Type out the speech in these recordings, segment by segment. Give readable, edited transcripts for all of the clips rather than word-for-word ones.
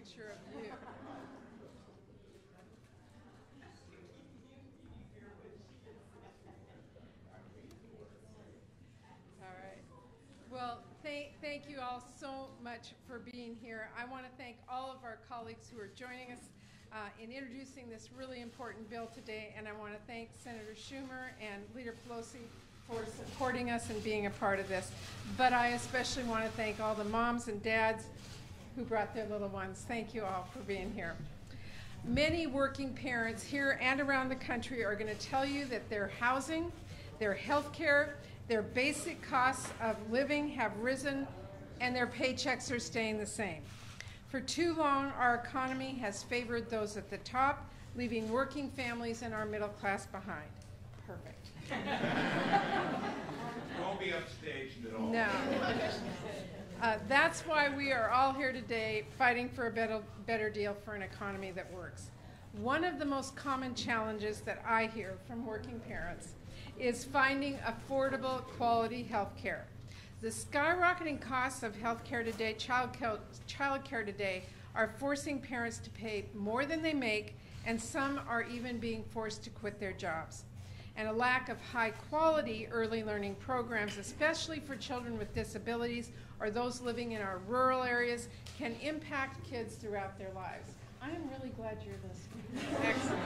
picture of you. All right. Well, thank you all so much for being here. I want to thank all of our colleagues who are joining us in introducing this really important bill today, and I want to thank Senator Schumer and Leader Pelosi for supporting us and being a part of this. But I especially want to thank all the moms and dads who brought their little ones. Thank you all for being here. Many working parents here and around the country are going to tell you that their housing, their health care, their basic costs of living have risen and their paychecks are staying the same. For too long, our economy has favored those at the top, leaving working families and our middle class behind. Perfect. Don't be upstaged at all. No. That's why we are all here today fighting for a better deal for an economy that works. One of the most common challenges that I hear from working parents is finding affordable, quality health care. The skyrocketing costs of health care today, child care today, are forcing parents to pay more than they make, and some are even being forced to quit their jobs. And a lack of high-quality early learning programs, especially for children with disabilities or those living in our rural areas, can impact kids throughout their lives. I am really glad you're listening. Excellent.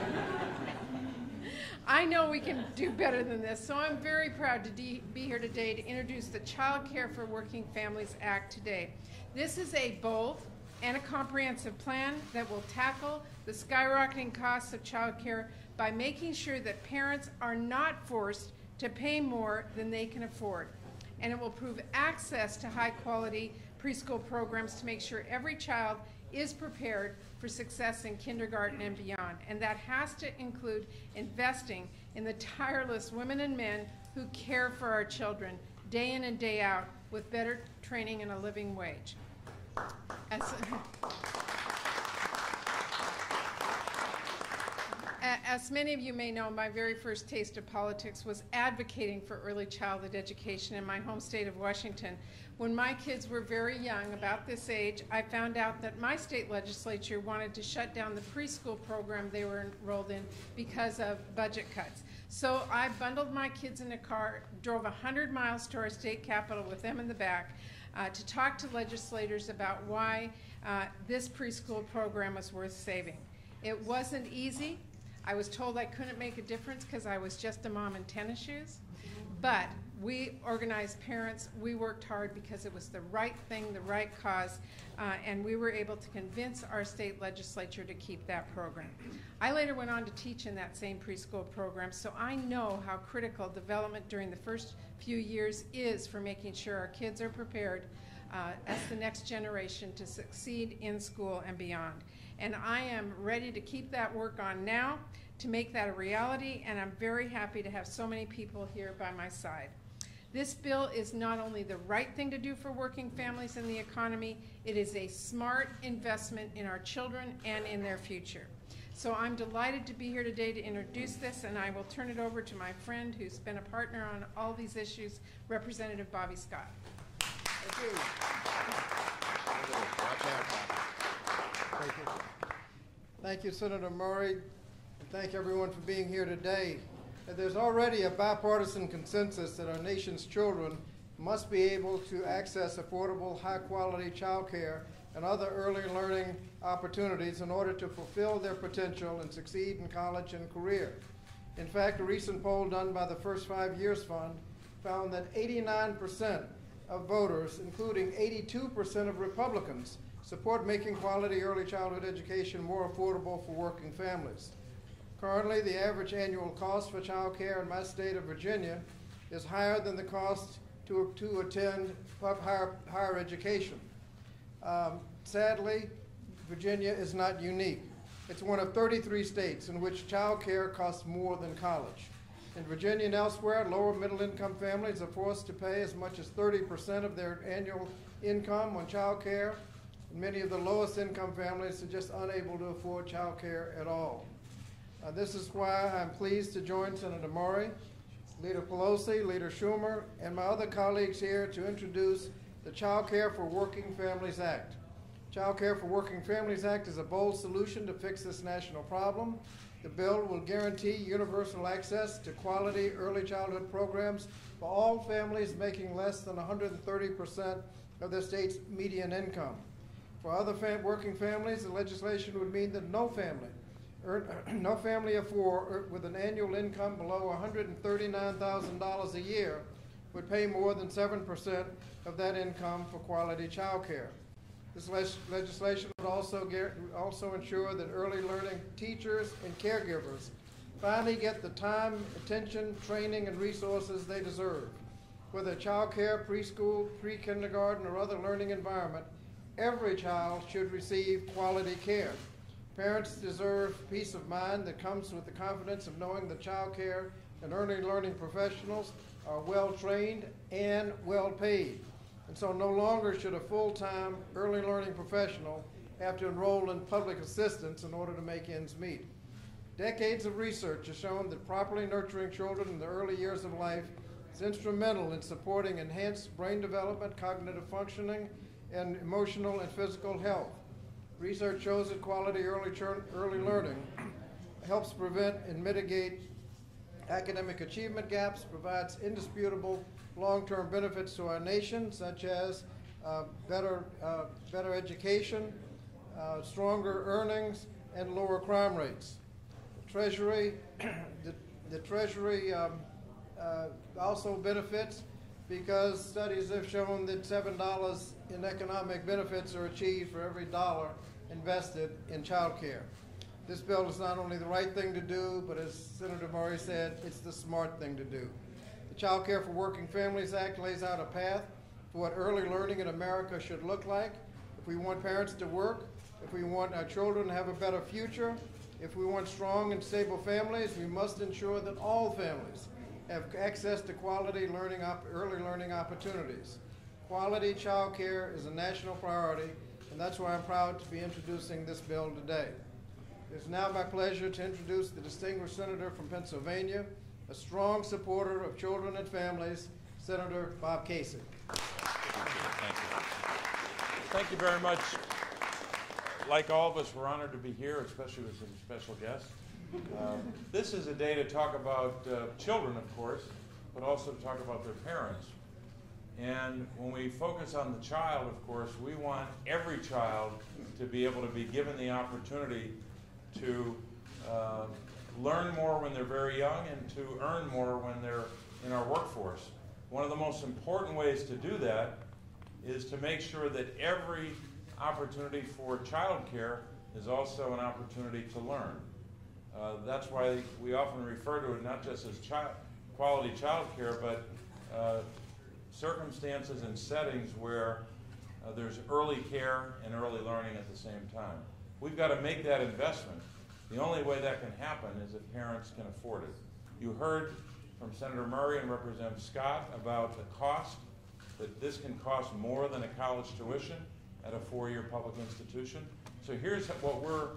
I know we can do better than this, so I'm very proud to be here today to introduce the Child Care for Working Families Act today. This is a bold and a comprehensive plan that will tackle the skyrocketing costs of child care by making sure that parents are not forced to pay more than they can afford. And it will improve access to high-quality preschool programs to make sure every child is prepared for success in kindergarten and beyond. And that has to include investing in the tireless women and men who care for our children day in and day out with better training and a living wage. As many of you may know, my very first taste of politics was advocating for early childhood education in my home state of Washington. When my kids were very young, about this age, I found out that my state legislature wanted to shut down the preschool program they were enrolled in because of budget cuts. So I bundled my kids in a car, drove 100 miles to our state capitol with them in the back to talk to legislators about why this preschool program was worth saving. It wasn't easy. I was told I couldn't make a difference because I was just a mom in tennis shoes. But we organized parents. We worked hard because it was the right thing, the right cause, and we were able to convince our state legislature to keep that program. I later went on to teach in that same preschool program, so I know how critical development during the first few years is for making sure our kids are prepared as the next generation to succeed in school and beyond. And I am ready to keep that work on now to make that a reality, and I'm very happy to have so many people here by my side. This bill is not only the right thing to do for working families and the economy, it is a smart investment in our children and in their future. So I'm delighted to be here today to introduce this, and I will turn it over to my friend who's been a partner on all these issues, Representative Bobby Scott. Thank you. Thank you. Thank you, Senator Murray, and thank everyone for being here today. There's already a bipartisan consensus that our nation's children must be able to access affordable, high-quality child care and other early learning opportunities in order to fulfill their potential and succeed in college and career. In fact, a recent poll done by the First 5 Years Fund found that 89% of voters, including 82% of Republicans, support making quality early childhood education more affordable for working families. Currently, the average annual cost for child care in my state of Virginia is higher than the cost to attend higher education. Sadly, Virginia is not unique. It's one of 33 states in which child care costs more than college. In Virginia and elsewhere, lower middle-income families are forced to pay as much as 30% of their annual income on child care, and many of the lowest income families are just unable to afford child care at all. This is why I'm pleased to join Senator Murray, Leader Pelosi, Leader Schumer, and my other colleagues here to introduce the Child Care for Working Families Act. Child Care for Working Families Act is a bold solution to fix this national problem. The bill will guarantee universal access to quality early childhood programs for all families making less than 130% of the state's median income. For other working families, the legislation would mean that no family of four with an annual income below $139,000 a year would pay more than 7% of that income for quality child care. This legislation would also ensure that early learning teachers and caregivers finally get the time, attention, training, and resources they deserve. Whether child care, preschool, pre-kindergarten, or other learning environment, every child should receive quality care. Parents deserve peace of mind that comes with the confidence of knowing that child care and early learning professionals are well-trained and well-paid. And so no longer should a full-time early learning professional have to enroll in public assistance in order to make ends meet. Decades of research has shown that properly nurturing children in the early years of life is instrumental in supporting enhanced brain development, cognitive functioning, and emotional and physical health. Research shows that quality early learning helps prevent and mitigate academic achievement gaps, provides indisputable long-term benefits to our nation, such as better education, stronger earnings, and lower crime rates. Treasury, the Treasury also benefits because studies have shown that $7 in economic benefits are achieved for every dollar invested in child care. This bill is not only the right thing to do, but as Senator Murray said, it's the smart thing to do. The Child Care for Working Families Act lays out a path for what early learning in America should look like. If we want parents to work, if we want our children to have a better future, if we want strong and stable families, we must ensure that all families have access to quality early learning opportunities. Quality child care is a national priority, and that's why I'm proud to be introducing this bill today. It is now my pleasure to introduce the distinguished senator from Pennsylvania, a strong supporter of children and families, Senator Bob Casey. Thank you. Thank you very much. Like all of us, we're honored to be here, especially with some special guests. This is a day to talk about children, of course, but also to talk about their parents. And when we focus on the child, of course, we want every child to be able to be given the opportunity to learn more when they're very young and to earn more when they're in our workforce. One of the most important ways to do that is to make sure that every opportunity for child care is also an opportunity to learn. That's why we often refer to it not just as quality child care, but circumstances and settings where there's early care and early learning at the same time. We've got to make that investment. The only way that can happen is if parents can afford it. You heard from Senator Murray and Representative Scott about the cost, that this can cost more than a college tuition at a four-year public institution. So here's what we're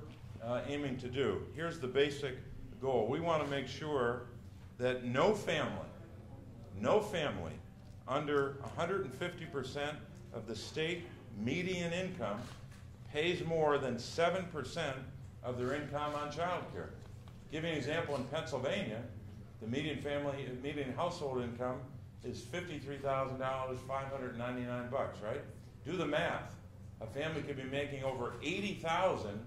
aiming to do. Here's the basic goal. We want to make sure that no family under 150% of the state median income pays more than 7% of their income on child care. Give you an example, in Pennsylvania, the median household income is $53,000, $599, right? Do the math. A family could be making over $80,000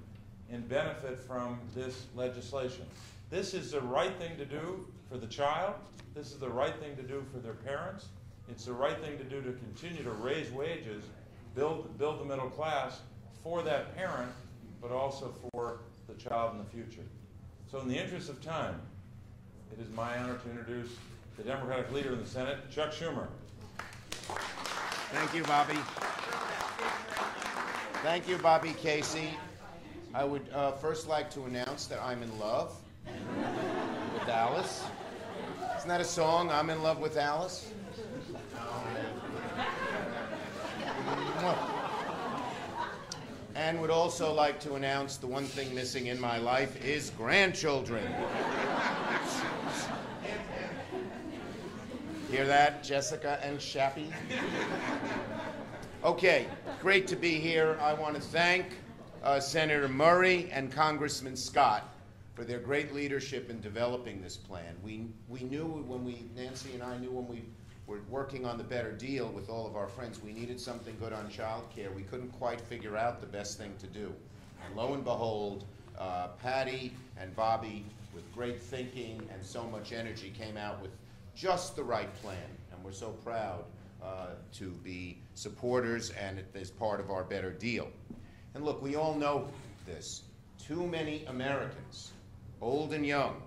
in benefit from this legislation. This is the right thing to do for the child. This is the right thing to do for their parents. It's the right thing to do to continue to raise wages, build the middle class for that parent, but also for the child in the future. So in the interest of time, it is my honor to introduce the Democratic leader in the Senate, Chuck Schumer. Thank you, Bobby. Thank you, Bobby Casey. I would first like to announce that I'm in love with Alice. Isn't that a song, I'm in love with Alice? And would also like to announce the one thing missing in my life is grandchildren. Hear that, Jessica and Shappy? Okay, great to be here. I want to thank Senator Murray and Congressman Scott for their great leadership in developing this plan. We knew when Nancy and I knew when we were working on the better deal with all of our friends, we needed something good on child care. We couldn't quite figure out the best thing to do. And lo and behold, Patty and Bobby, with great thinking and so much energy, came out with just the right plan. And we're so proud to be supporters and as part of our better deal. And look, we all know this. Too many Americans, old and young,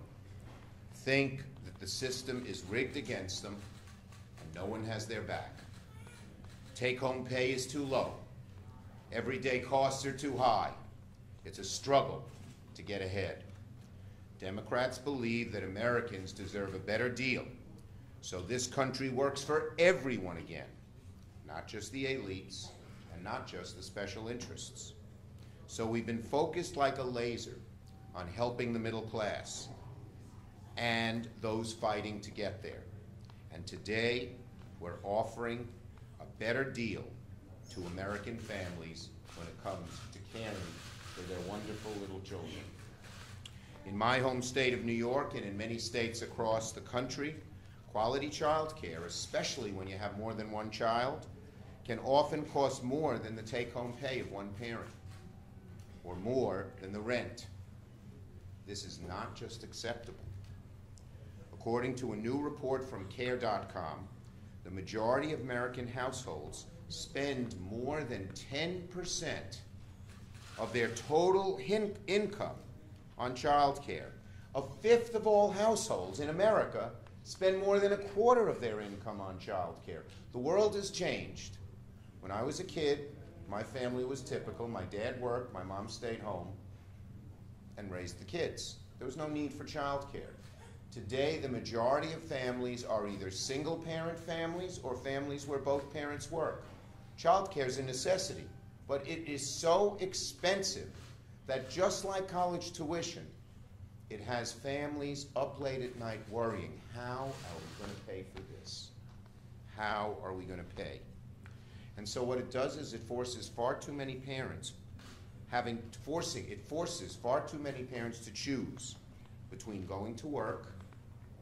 think that the system is rigged against them and no one has their back. Take-home pay is too low. Everyday costs are too high. It's a struggle to get ahead. Democrats believe that Americans deserve a better deal, so this country works for everyone again, not just the elites and not just the special interests. So we've been focused like a laser on helping the middle class and those fighting to get there. And today, we're offering a better deal to American families when it comes to caring for their wonderful little children. In my home state of New York and in many states across the country, quality child care, especially when you have more than one child, can often cost more than the take-home pay of one parent, or more than the rent. This is not just acceptable. According to a new report from Care.com, the majority of American households spend more than 10% of their total income on child care. A fifth of all households in America spend more than a quarter of their income on child care. The world has changed. When I was a kid, my family was typical. My dad worked, my mom stayed home and raised the kids. There was no need for child care. Today, the majority of families are either single-parent families or families where both parents work. Child care is a necessity, but it is so expensive that just like college tuition, it has families up late at night worrying, how are we going to pay for this? How are we going to pay? And so what it does is it forces far too many parents, it forces far too many parents to choose between going to work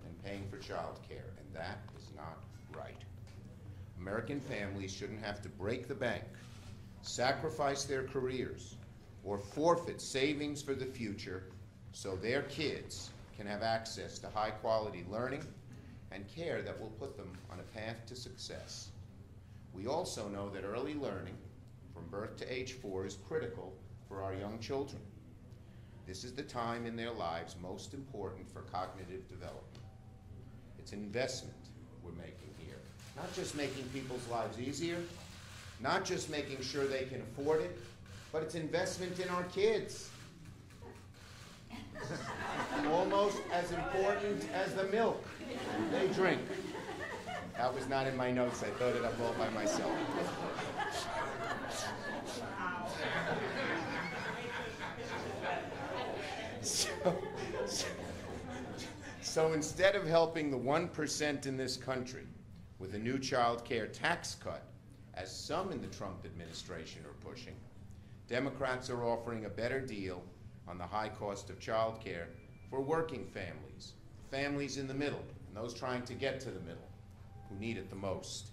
and paying for child care, and that is not right. American families shouldn't have to break the bank, sacrifice their careers, or forfeit savings for the future so their kids can have access to high-quality learning and care that will put them on a path to success. We also know that early learning from birth to age 4 is critical for our young children. This is the time in their lives most important for cognitive development. It's an investment we're making here. Not just making people's lives easier, not just making sure they can afford it, but it's investment in our kids. Almost as important as the milk they drink. That was not in my notes. I thought it up all by myself. So instead of helping the 1% in this country with a new child care tax cut, as some in the Trump administration are pushing, Democrats are offering a better deal on the high cost of child care for working families, families in the middle, and those trying to get to the middle, who need it the most.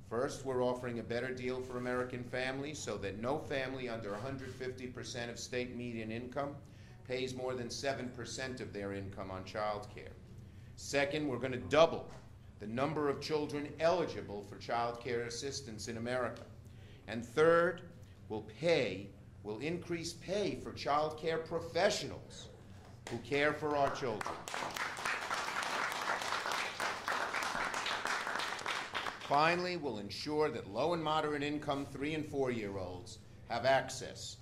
First, we're offering a better deal for American families so that no family under 150% of state median income pays more than 7% of their income on child care. Second, we're going to double the number of children eligible for child care assistance in America. And third, we'll increase pay for child care professionals who care for our children. Finally, we'll ensure that low and moderate income 3- and 4-year-olds have access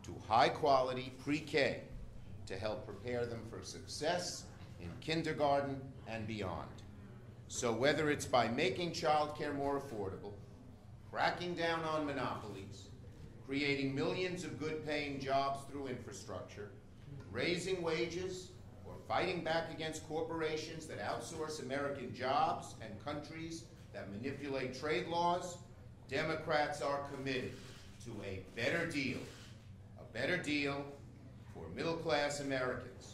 to high-quality pre-K to help prepare them for success in kindergarten and beyond. So whether it's by making child care more affordable, cracking down on monopolies, creating millions of good-paying jobs through infrastructure, raising wages, or fighting back against corporations that outsource American jobs and countries that manipulate trade laws, Democrats are committed to a better deal for middle-class Americans,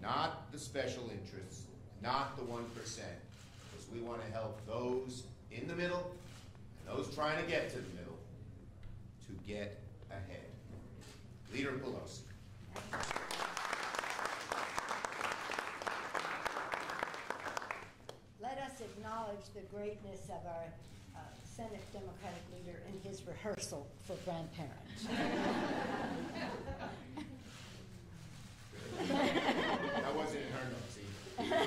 not the special interests, not the 1%, because we want to help those in the middle and those trying to get to the middle to get ahead. Leader Pelosi. Let us acknowledge the greatness of our Senate Democratic leader in his rehearsal for grandparents. That wasn't in her notes either.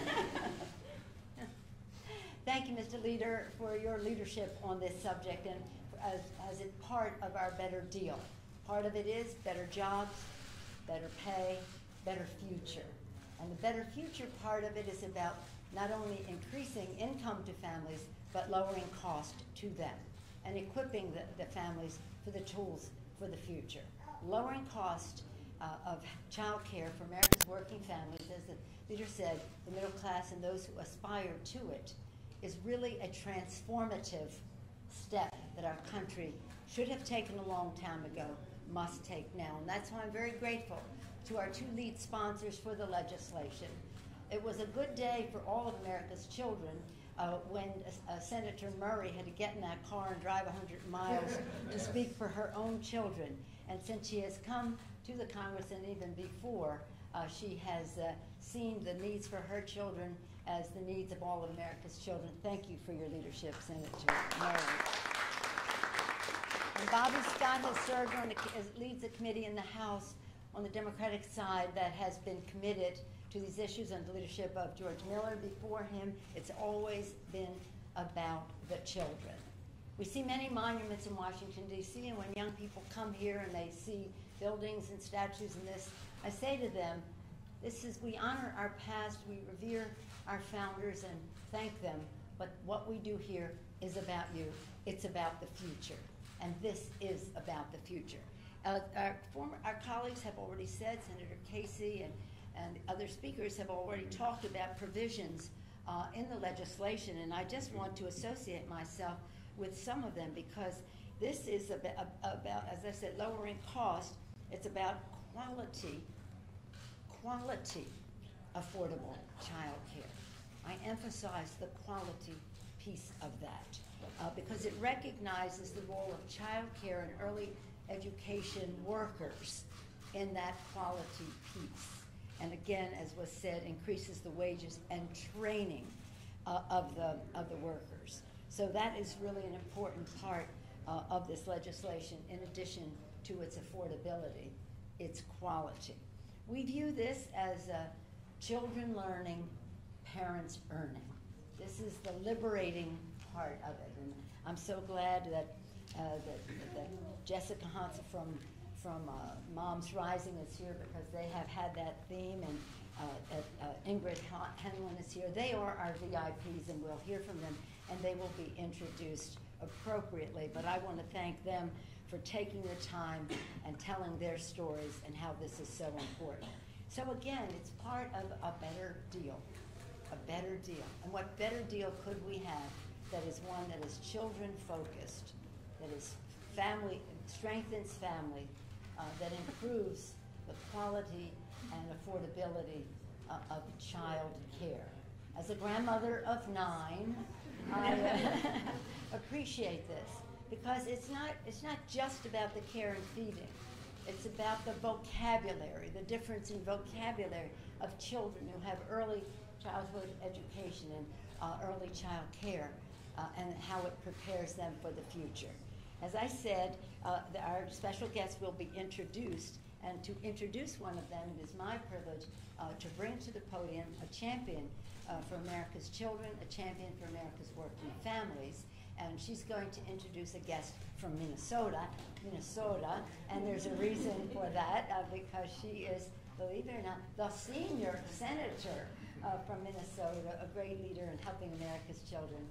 Thank you, Mr. Leader, for your leadership on this subject and as it part of our better deal. Part of it is better jobs, better pay, better future. And the better future part of it is about not only increasing income to families, but lowering cost to them and equipping the families for the tools for the future. Lowering cost of child care for America's working families, as the leader said, the middle class and those who aspire to it, is really a transformative step that our country should have taken a long time ago, must take now. And that's why I'm very grateful to our two lead sponsors for the legislation. It was a good day for all of America's children when Senator Murray had to get in that car and drive 100 miles to speak for her own children. And since she has come to the Congress and even before, she has seen the needs for her children as the needs of all of America's children. Thank you for your leadership, Senator Murray. And Bobby Scott has served leads a committee in the House on the Democratic side that has been committed to these issues under the leadership of George Miller. Before him, it's always been about the children. We see many monuments in Washington, D.C., and when young people come here and they see buildings and statues and this, I say to them, we honor our past, we revere our founders and thank them, but what we do here is about you. It's about the future, and this is about the future. Our colleagues have already said, Senator Casey and other speakers have already talked about provisions in the legislation, and I just want to associate myself with some of them because this is about, as I said, lowering cost. It's about quality affordable child care. I emphasize the quality piece of that because it recognizes the role of child care and early education workers in that quality piece. And again, as was said, increases the wages and training of the workers. So that is really an important part of this legislation, in addition to its affordability, its quality. We view this as children learning, parents earning. This is the liberating part of it, and I'm so glad that Jessica Hansen from Moms Rising is here because they have had that theme, and Ingrid Henlon is here. They are our VIPs, and we'll hear from them, and they will be introduced appropriately. But I want to thank them for taking the time and telling their stories and how this is so important. So again, it's part of a better deal, And what better deal could we have that is one that is children-focused, that is family, strengthens family, that improves the quality and affordability of child care. As a grandmother of 9, I appreciate this because it's not just about the care and feeding. It's about the vocabulary, the difference in vocabulary of children who have early childhood education and early child care and how it prepares them for the future. As I said, our special guests will be introduced, and to introduce one of them, it is my privilege to bring to the podium a champion for America's children, a champion for America's working families, and she's going to introduce a guest from Minnesota, and there's a reason for that, because she is, believe it or not, the senior senator from Minnesota, a great leader in helping America's children,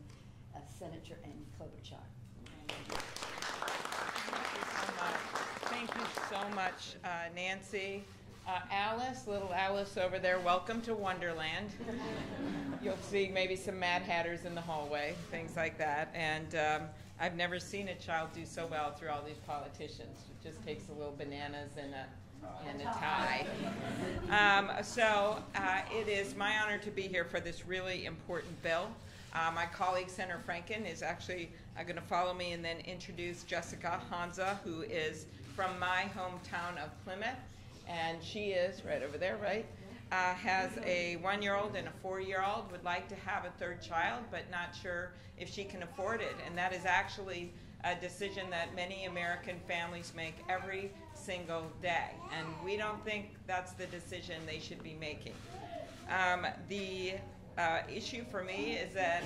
Senator Amy Klobuchar. Thank you so much, Nancy. Alice, little Alice over there, welcome to Wonderland. You'll see maybe some Mad Hatters in the hallway, things like that. And I've never seen a child do so well through all these politicians. It just takes a little bananas and a tie. It is my honor to be here for this really important bill. My colleague, Senator Franken, is actually going to follow me and then introduce Jessica Hanza, who is from my hometown of Plymouth. And she is right over there, right? Has a 1-year-old and a 4-year-old, would like to have a third child, but not sure if she can afford it. And that is actually a decision that many American families make every single day. And we don't think that's the decision they should be making. The issue for me is that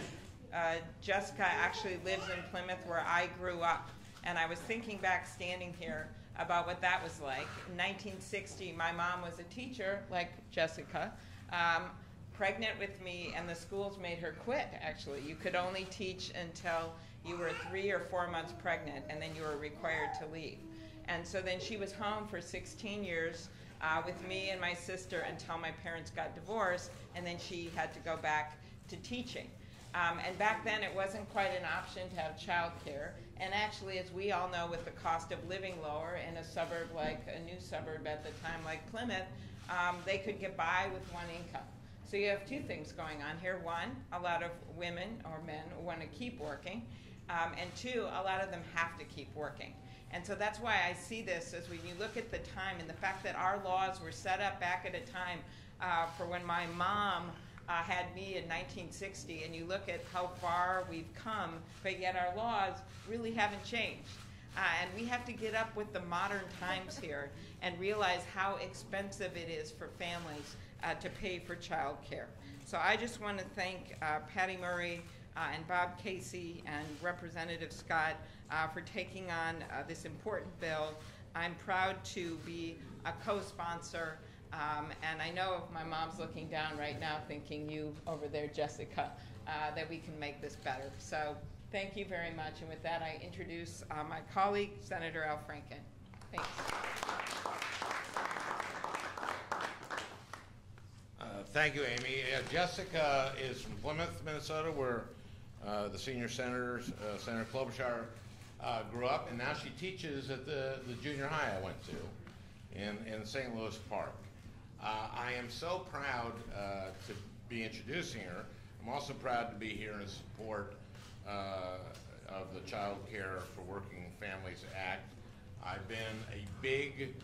Jessica actually lives in Plymouth where I grew up. And I was thinking back standing here about what that was like. In 1960, my mom was a teacher, like Jessica, pregnant with me, and the schools made her quit, actually. You could only teach until you were 3 or 4 months pregnant, and then you were required to leave. And so then she was home for 16 years with me and my sister until my parents got divorced, and then she had to go back to teaching. And back then, it wasn't quite an option to have childcare. And actually, as we all know, with the cost of living lower in a suburb like a new suburb at the time like Plymouth, they could get by with one income. So you have two things going on here. One, a lot of women or men want to keep working. And two, a lot of them have to keep working. And so that's why I see this as when you look at the time and the fact that our laws were set up back at a time for when my mom had me in 1960, and you look at how far we've come, but yet our laws really haven't changed. And we have to get up with the modern times here and realize how expensive it is for families to pay for child care. So I just want to thank Patty Murray and Bob Casey and Representative Scott for taking on this important bill. I'm proud to be a co-sponsor. And I know if my mom's looking down right now thinking you over there, Jessica, that we can make this better. So thank you very much. And with that, I introduce my colleague, Senator Al Franken. Thanks. Thank you, Amy. Jessica is from Plymouth, Minnesota, where the senior senator, Senator Klobuchar, grew up, and now she teaches at the junior high I went to in St. Louis Park. I am so proud to be introducing her. I'm also proud to be here in support of the Child Care for Working Families Act. I've been a big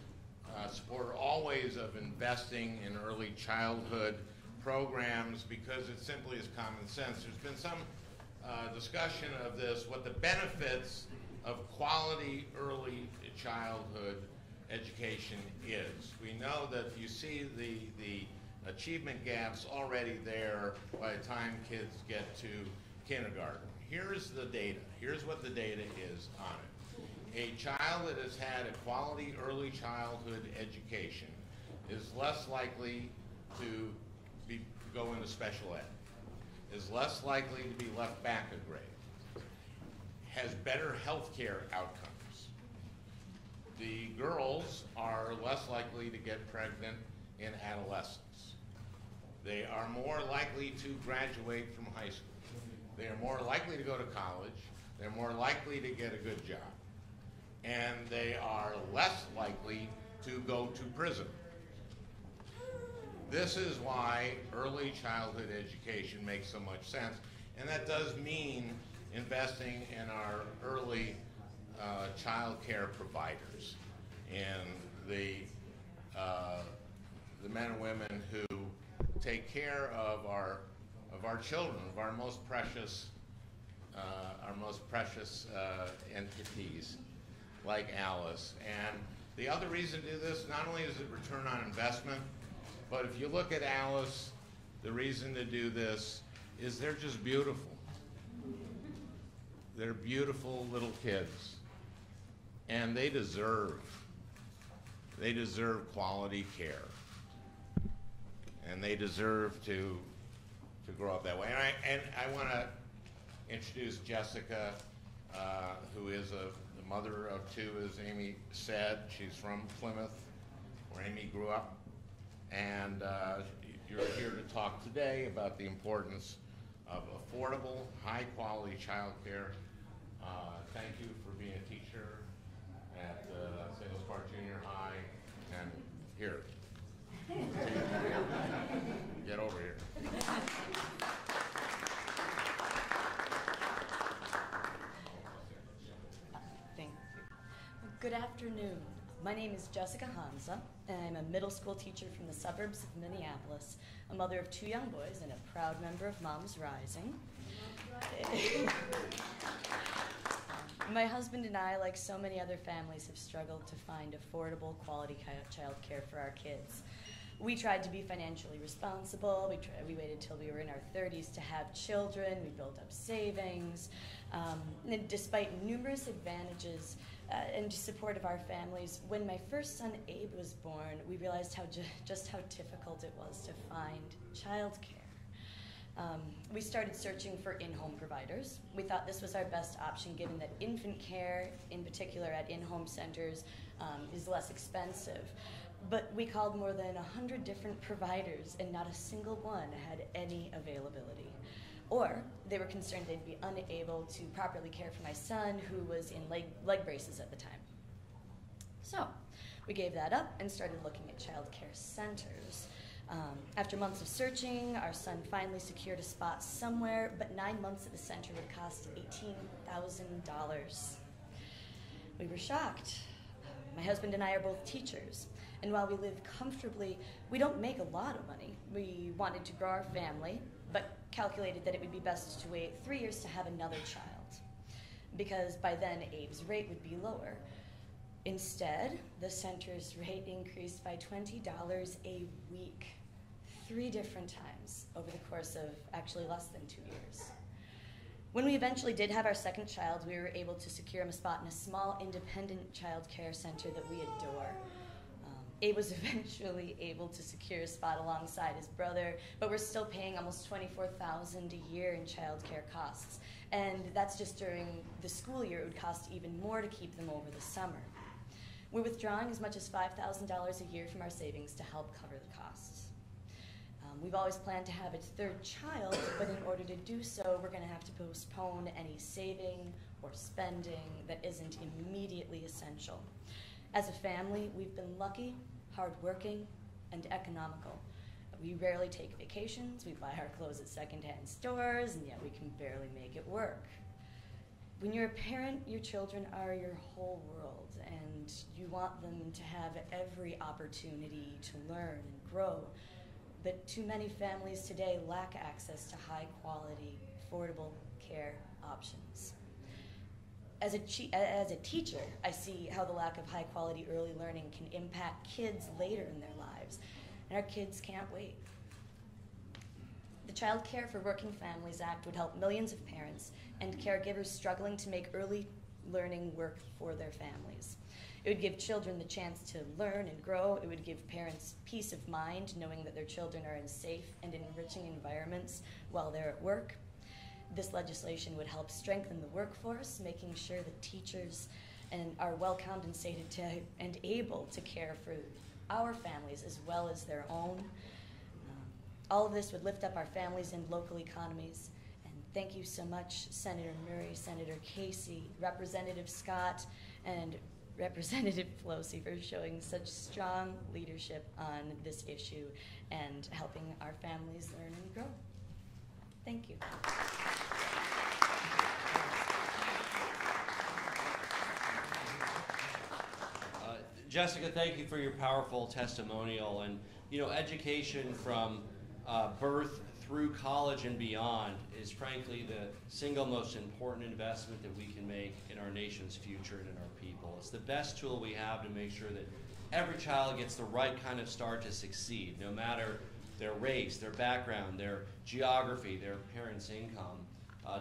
supporter always of investing in early childhood programs because it simply is common sense. There's been some discussion of this, what the benefits of quality early childhood education is. We know that you see the achievement gaps already there by the time kids get to kindergarten. Here's the data. Here's what the data is on it. A child that has had a quality early childhood education is less likely to go into special ed, is less likely to be left back a grade, has better health care outcomes. The girls are less likely to get pregnant in adolescence. They are more likely to graduate from high school. They are more likely to go to college. They're more likely to get a good job. And they are less likely to go to prison. This is why early childhood education makes so much sense. And that does mean investing in our early child care providers and the men and women who take care of our children, of our most precious entities like Alice. And the other reason to do this, not only is it return on investment, but if you look at Alice, the reason to do this is they're just beautiful. They're beautiful little kids. And they deserve quality care. And they deserve to grow up that way. And I want to introduce Jessica, who is the mother of two, as Amy said. She's from Plymouth, where Amy grew up. And you're here to talk today about the importance of affordable, high-quality child care Thank you for being a teacher at Sales Park Junior High. And here. Get over here. Thank you. Good afternoon. My name is Jessica Hanza, and I'm a middle school teacher from the suburbs of Minneapolis, a mother of 2 young boys, and a proud member of Moms Rising. My husband and I, like so many other families, have struggled to find affordable, quality child care for our kids. We tried to be financially responsible. We waited till we were in our 30s to have children. We built up savings. And despite numerous advantages and support of our families, when my first son, Abe, was born, we realized just how difficult it was to find child care. We started searching for in-home providers. We thought this was our best option given that infant care, in particular at in-home centers, is less expensive. But we called more than 100 different providers and not a single one had any availability. Or they were concerned they'd be unable to properly care for my son who was in leg braces at the time. So we gave that up and started looking at child care centers. After months of searching, our son finally secured a spot somewhere, but 9 months at the center would cost $18,000. We were shocked. My husband and I are both teachers, and while we live comfortably, we don't make a lot of money. We wanted to grow our family, but calculated that it would be best to wait 3 years to have another child, because by then Abe's rate would be lower. Instead, the center's rate increased by $20 a week, 3 different times over the course of actually less than 2 years. When we eventually did have our second child, we were able to secure him a spot in a small independent child care center that we adore. Abe was eventually able to secure a spot alongside his brother, but we're still paying almost $24,000 a year in child care costs. And that's just during the school year. It would cost even more to keep them over the summer. We're withdrawing as much as $5,000 a year from our savings to help cover the costs. We've always planned to have a 3rd child, but in order to do so, we're going to have to postpone any saving or spending that isn't immediately essential. As a family, we've been lucky, hardworking, and economical. We rarely take vacations, we buy our clothes at secondhand stores, and yet we can barely make it work. When you're a parent, your children are your whole world, and you want them to have every opportunity to learn and grow. But too many families today lack access to high-quality, affordable care options. As a teacher, I see how the lack of high-quality early learning can impact kids later in their lives, and our kids can't wait. The Child Care for Working Families Act would help millions of parents and caregivers struggling to make early learning work for their families. It would give children the chance to learn and grow. It would give parents peace of mind knowing that their children are in safe and enriching environments while they're at work. This legislation would help strengthen the workforce, making sure that teachers are well compensated and able to care for our families as well as their own. All of this would lift up our families and local economies. And thank you so much, Senator Murray, Senator Casey, Representative Scott, and Representative Pelosi for showing such strong leadership on this issue and helping our families learn and grow. Thank you. Jessica, thank you for your powerful testimonial. And you know, education from birth through college and beyond is frankly the single most important investment that we can make in our nation's future and in our people. It's the best tool we have to make sure that every child gets the right kind of start to succeed, no matter their race, their background, their geography, their parents' income,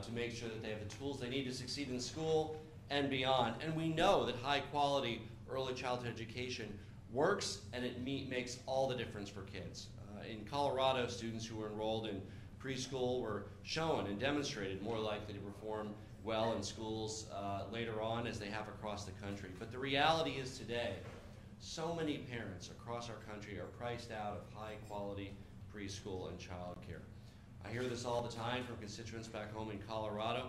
to make sure that they have the tools they need to succeed in school and beyond. And we know that high quality early childhood education works, and it makes all the difference for kids. In Colorado, students who were enrolled in preschool were shown and demonstrated more likely to perform well in schools later on as they have across the country. But the reality is today, so many parents across our country are priced out of high quality preschool and child care. I hear this all the time from constituents back home in Colorado.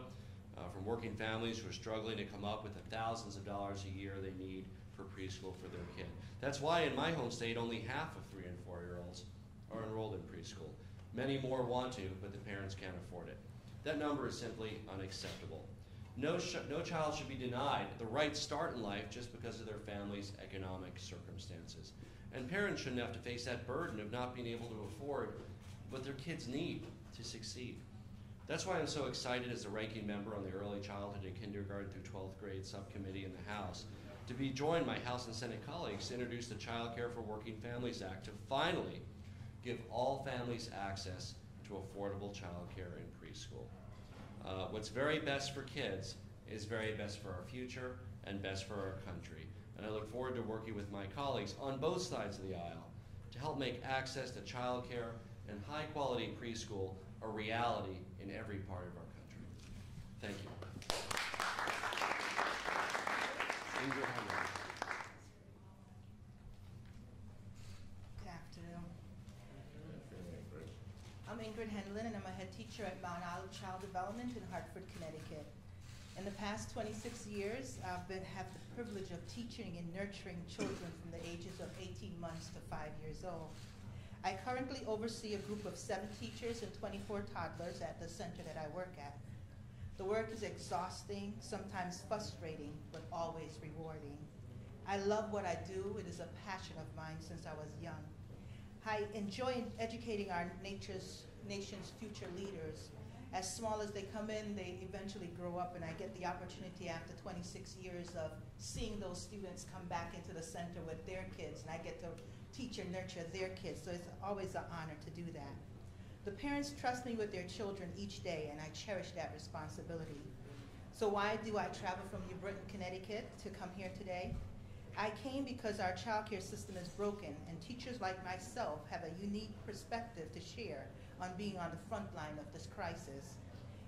from working families who are struggling to come up with the thousands of dollars a year they need for preschool for their kid. That's why in my home state, only half of 3- and 4-year-olds are enrolled in preschool. Many more want to, but the parents can't afford it. That number is simply unacceptable. No child should be denied the right start in life just because of their family's economic circumstances. And parents shouldn't have to face that burden of not being able to afford what their kids need to succeed. That's why I'm so excited as the ranking member on the Early Childhood and Kindergarten through 12th grade subcommittee in the House to be joined by House and Senate colleagues to introduce the Child Care for Working Families Act to finally give all families access to affordable child care in preschool. What's very best for kids is very best for our future and best for our country. And I look forward to working with my colleagues on both sides of the aisle to help make access to child care and high-quality preschool a reality in every part of our country. Thank you. Good afternoon. I'm Ingrid Henlin, and I'm a head teacher at Mount Olive Child Development in Hartford, Connecticut. In the past 26 years, I've had the privilege of teaching and nurturing children from the ages of 18 months to 5 years old. I currently oversee a group of 7 teachers and 24 toddlers at the center that I work at. The work is exhausting, sometimes frustrating, but always rewarding. I love what I do. It is a passion of mine since I was young. I enjoy educating our nation's future leaders. As small as they come in, they eventually grow up, and I get the opportunity after 26 years of seeing those students come back into the center with their kids, and I get to teach and nurture their kids, so it's always an honor to do that. The parents trust me with their children each day, and I cherish that responsibility. So why do I travel from New Britain, Connecticut to come here today? I came because our child care system is broken, and teachers like myself have a unique perspective to share on being on the front line of this crisis.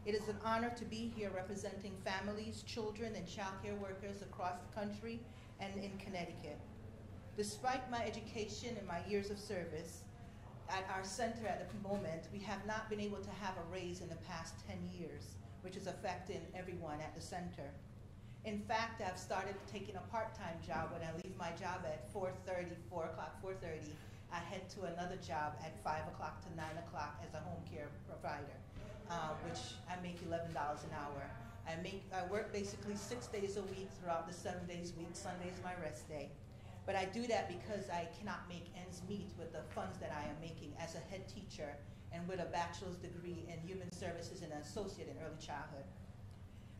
It is an honor to be here representing families, children, and child care workers across the country and in Connecticut. Despite my education and my years of service, at our center at the moment, we have not been able to have a raise in the past 10 years, which is affecting everyone at the center. In fact, I've started taking a part-time job. When I leave my job at 4:30, 4 o'clock, 4:30, I head to another job at 5 o'clock to 9 o'clock as a home care provider, which I make $11 an hour. I work basically 6 days a week throughout the 7 days a week. Sunday is my rest day. But I do that because I cannot make ends meet with the funds that I am making as a head teacher and with a bachelor's degree in human services and an associate in early childhood.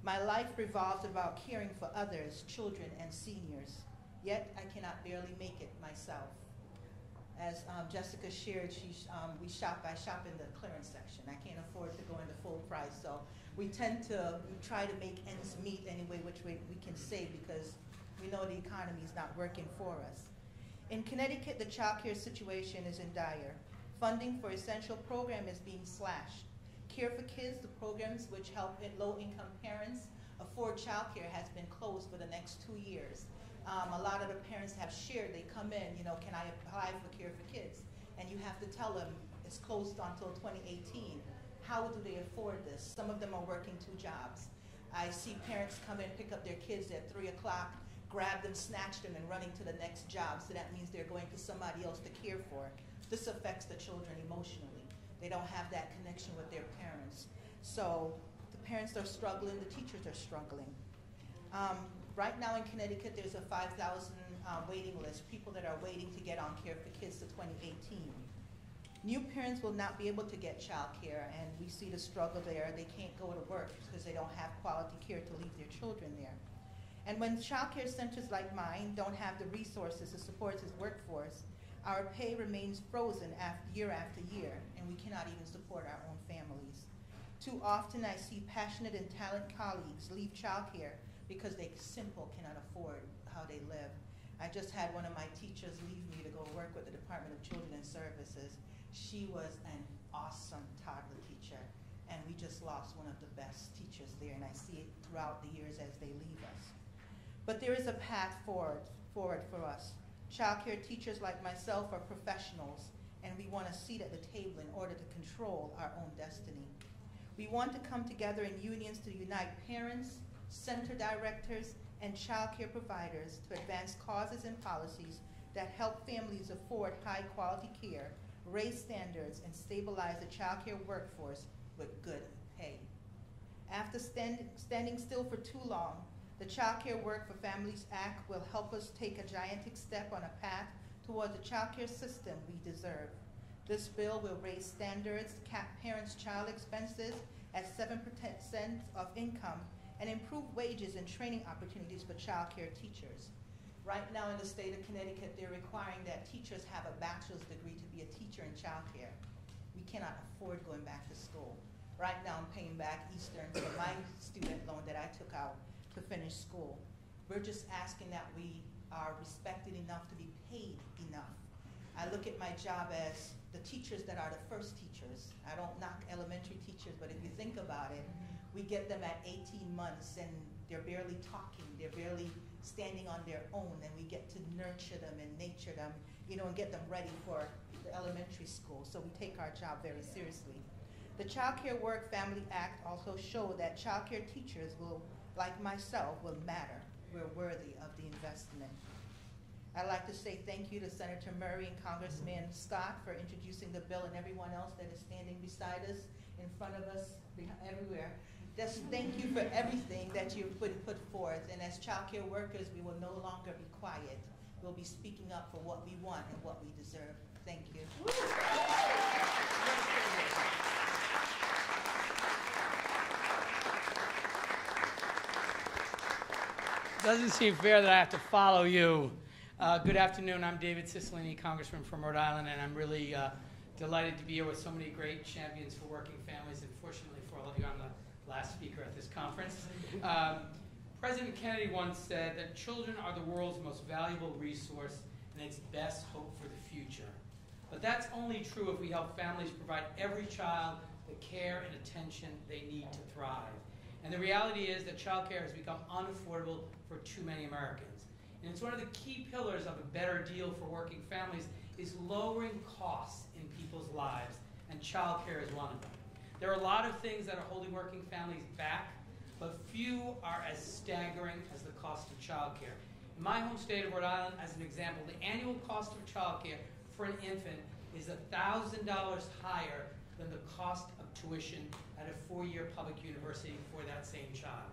My life revolves about caring for others, children, and seniors, yet I cannot barely make it myself. As Jessica shared, I shop in the clearance section. I can't afford to go into full price, so we tend to try to make ends meet any way which way we can save, because we know the economy is not working for us. In Connecticut, the child care situation is in dire. Funding for essential program is being slashed. Care for Kids, the programs which help low-income parents afford child care, has been closed for the next 2 years. A lot of the parents have shared, they come in, can I apply for Care for Kids? And you have to tell them it's closed until 2018. How do they afford this? Some of them are working 2 jobs. I see parents come in, pick up their kids at 3 o'clock, grab them, snatch them, and running to the next job. So that means they're going to somebody else to care for. This affects the children emotionally. They don't have that connection with their parents. So the parents are struggling, the teachers are struggling. Right now in Connecticut, there's a 5,000 waiting list, people that are waiting to get on Care for Kids to 2018. New parents will not be able to get child care, and we see the struggle there. They can't go to work because they don't have quality care to leave their children there. And when child care centers like mine don't have the resources to support this workforce, our pay remains frozen year after year, and we cannot even support our own families. Too often I see passionate and talented colleagues leave child care because they simply cannot afford how they live. I just had one of my teachers leave me to go work with the Department of Children and Services. She was an awesome toddler teacher, and we just lost one of the best teachers there, and I see it throughout the years as they leave us. But there is a path forward for us. Child care teachers like myself are professionals, and we want a seat at the table in order to control our own destiny. We want to come together in unions to unite parents, center directors, and child care providers to advance causes and policies that help families afford high-quality care, raise standards, and stabilize the child care workforce with good pay. After standing still for too long, the Child Care Work for Families Act will help us take a gigantic step on a path towards the child care system we deserve. This bill will raise standards, cap parents' child expenses at 7% of income, and improve wages and training opportunities for child care teachers. Right now in the state of Connecticut, they're requiring that teachers have a bachelor's degree to be a teacher in child care. We cannot afford going back to school. Right now I'm paying back Eastern for my student loan that I took out to finish school. We're just asking that we are respected enough to be paid enough. I look at my job as the teachers that are the first teachers. I don't knock elementary teachers, but if you think about it, we get them at 18 months and they're barely talking, they're barely standing on their own, and we get to nurture them and nature them, you know, and get them ready for the elementary school. So we take our job very seriously. The Child Care Work Family Act also shows that child care teachers will, like myself, will matter. We're worthy of the investment. I'd like to say thank you to Senator Murray and Congressman Scott for introducing the bill, and everyone else that is standing beside us, in front of us, everywhere. Just thank you for everything that you've put forth. And as child care workers, we will no longer be quiet. We'll be speaking up for what we want and what we deserve. Thank you. Doesn't seem fair that I have to follow you. Good afternoon. I'm David Cicilline, Congressman from Rhode Island, and I'm really delighted to be here with so many great champions for working families, and fortunately for all of you, I'm the last speaker at this conference. President Kennedy once said that children are the world's most valuable resource and its best hope for the future. But that's only true if we help families provide every child the care and attention they need to thrive. And the reality is that childcare has become unaffordable for too many Americans. And it's one of the key pillars of a better deal for working families is lowering costs in people's lives, and childcare is one of them. There are a lot of things that are holding working families back, but few are as staggering as the cost of childcare. In my home state of Rhode Island, as an example, the annual cost of childcare for an infant is $1,000 higher than the cost of tuition at a 4-year public university for that same child.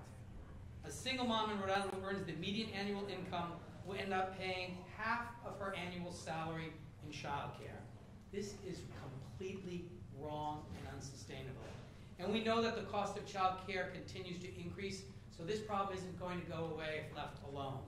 A single mom in Rhode Island who earns the median annual income will end up paying half of her annual salary in childcare. This is completely wrong and unsustainable. And we know that the cost of child care continues to increase, so this problem isn't going to go away if left alone.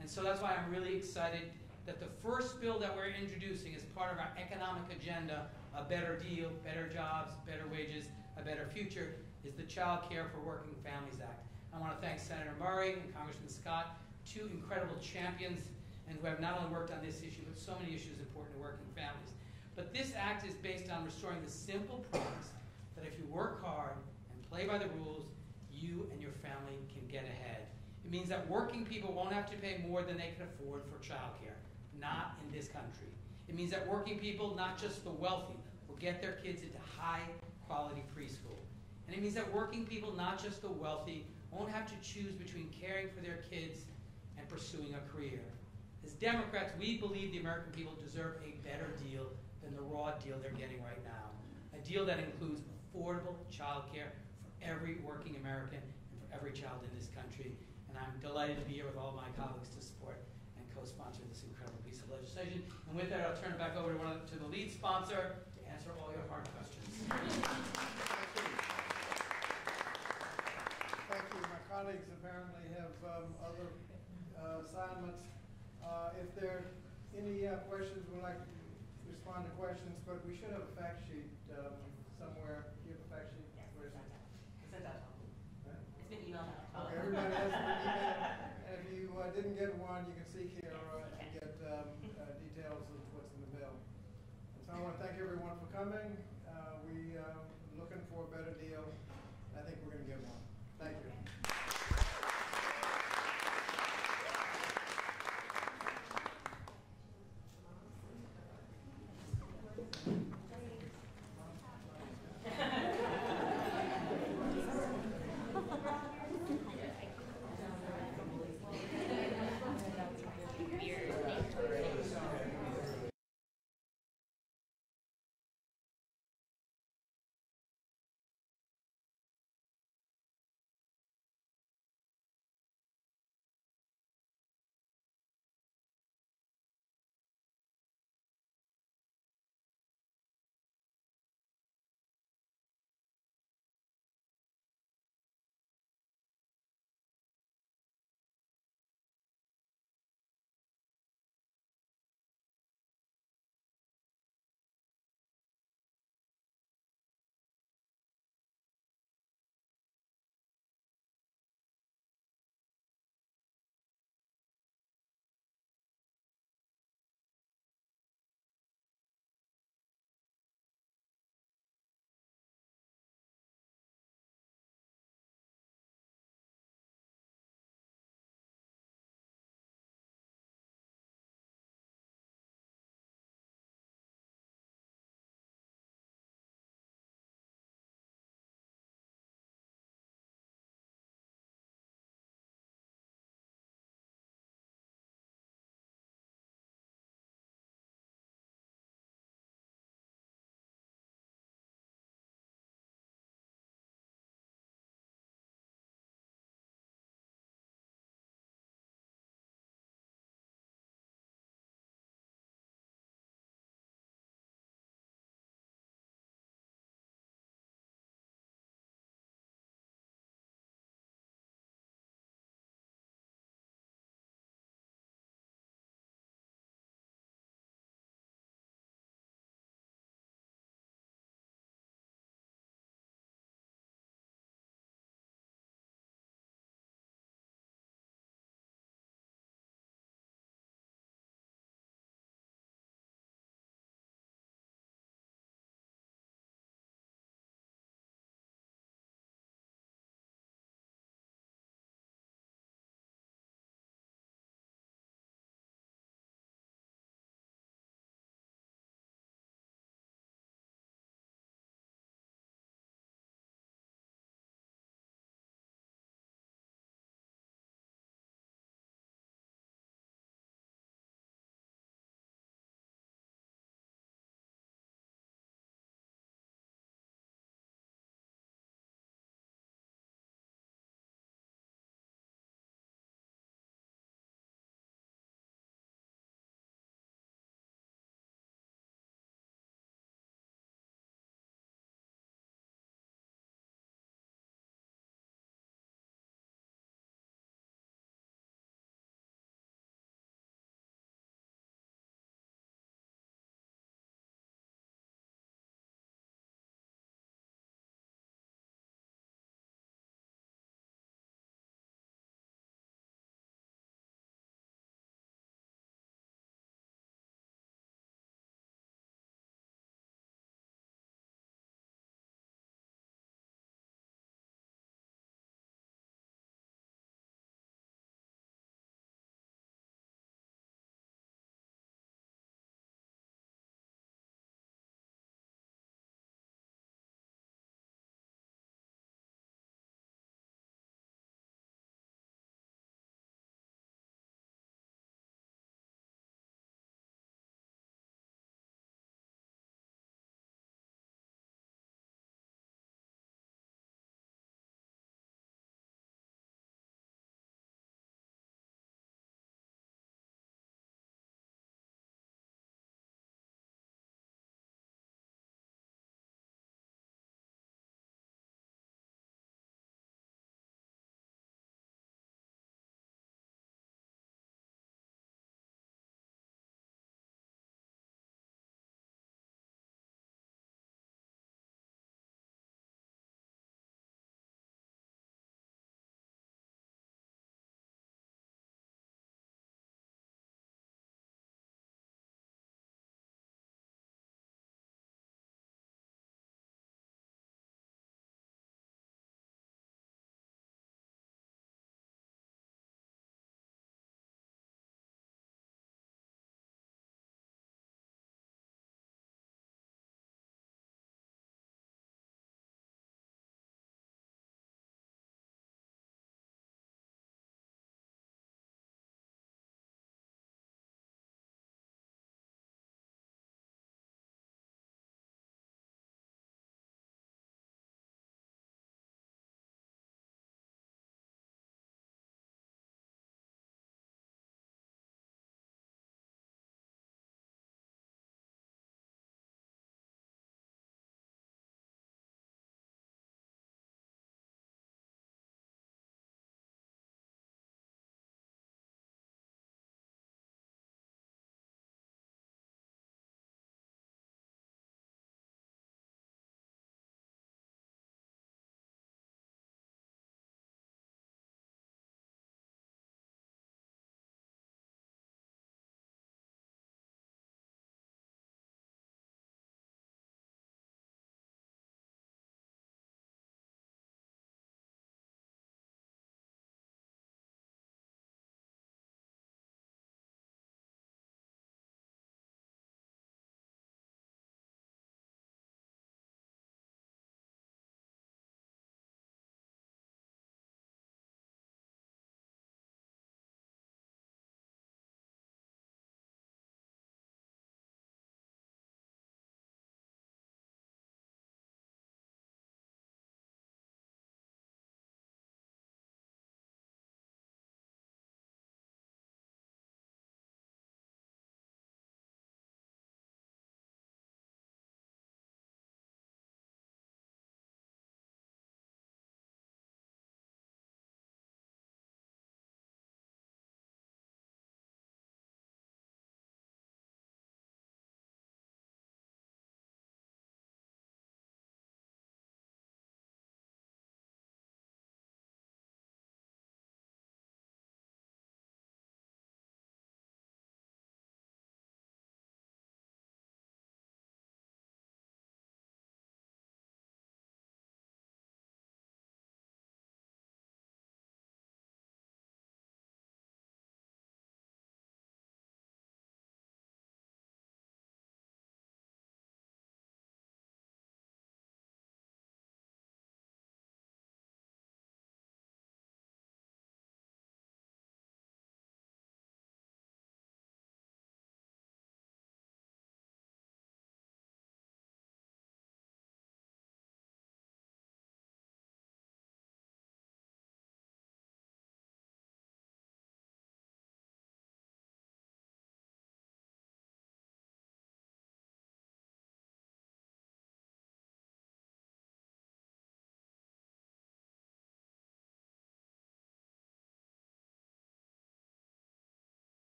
And so that's why I'm really excited that the first bill that we're introducing as part of our economic agenda, a better deal, better jobs, better wages, a better future, is the Child Care for Working Families Act. I want to thank Senator Murray and Congressman Scott, two incredible champions, and who have not only worked on this issue, but so many issues important to working families. But this act is based on restoring the simple premise that if you work hard and play by the rules, you and your family can get ahead. It means that working people won't have to pay more than they can afford for childcare, not in this country. It means that working people, not just the wealthy, will get their kids into high-quality preschool. And it means that working people, not just the wealthy, won't have to choose between caring for their kids and pursuing a career. As Democrats, we believe the American people deserve a better deal than the raw deal they're getting right now. A deal that includes affordable child care for every working American and for every child in this country. And I'm delighted to be here with all my colleagues to support and co-sponsor this incredible piece of legislation. And with that, I'll turn it back over to the lead sponsor to answer all your hard questions. Thank you. My colleagues apparently have other assignments. If there are any questions, we'd like to respond to questions, but we should have a fact sheet somewhere. Do you have a fact sheet? Yes, where is it? it's sent out. Right? It's been emailed out. Okay, everybody has an email. And if you didn't get one, you can seek here and get details of what's in the bill. And so I want to thank everyone for coming.